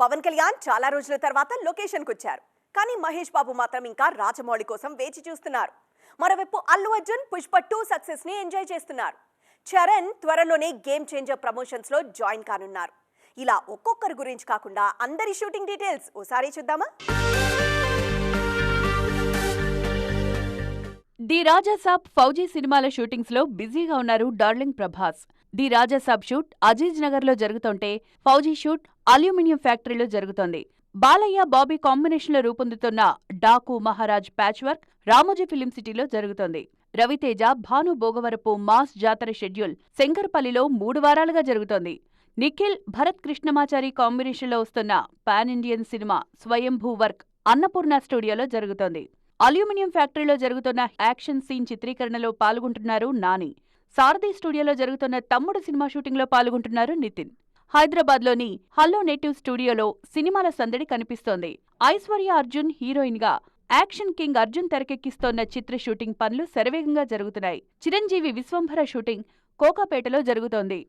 పవన్ కళ్యాణ్ చాలా రోజుల తర్వాత లొకేషన్కి వచ్చారు. కానీ మహేష్ బాబు మాత్రం ఇంకా రాజమౌళి కోసం వేచి చూస్తున్నారు. మరోవైపు అల్లు అర్జున్ పుష్ప 2 సక్సెస్ ని ఎంజాయ్ చేస్తున్నారు. చరణ్ త్వరలోనే గేమ్ చేంజర్ ప్రమోషన్స్ లో జాయిన్ కానున్నారు. ఇలా ఒక్కొక్కరి గురించి కాకుండా అందరి షూటింగ్ డీటెయిల్స్ ఓసారి చూద్దామా? ది రాజాసాబ్, ఫౌజీ సినిమాల షూటింగ్స్ లో బిజీగా ఉన్నారు darling Prabhas. The Raja Saab shoot Aziz Nagar లో జరుగుతుంటే, ఫౌజీ షూట్ అల్యూమినియం ఫ్యాక్టరీలో జరుగుతోంది. బాలయ్య, బాబీ కాంబినేషన్ లో రూపొందుతున్న Daaku Maharaj patch work Ramoji film సిటీలో జరుగుతోంది. రవితేజ, భాను భోగవరపు మాస్ జాతర షెడ్యూల్ శంకరపల్లిలో 3 వారాలుగా జరుగుతోంది. నిఖిల్, భరత్ కృష్ణమాచారి కాంబినేషన్లో వస్తున్న పాన్ ఇండియన్ సినిమా స్వయంభూ వర్క్ అన్నపూర్ణ స్టూడియోలో జరుగుతోంది. అల్యూమినియం ఫ్యాక్టరీలో జరుగుతున్న యాక్షన్ సీన్ చిత్రీకరణలో పాల్గొంటున్నారు నాని. సారథి స్టూడియోలో జరుగుతున్న తమ్ముడు సినిమా షూటింగ్లో పాల్గొంటున్నారు నితిన్. హైదరాబాద్లోని హల్లో నేటివ్ స్టూడియోలో సినిమాల సందడి కనిపిస్తోంది. ఐశ్వర్య అర్జున్ హీరోయిన్ గా యాక్షన్ కింగ్ అర్జున్ తెరకెక్కిస్తోన్న చిత్ర షూటింగ్ పనులు శరవేగంగా జరుగుతున్నాయి. చిరంజీవి విశ్వంభర షూటింగ్ కోకాపేటలో జరుగుతోంది.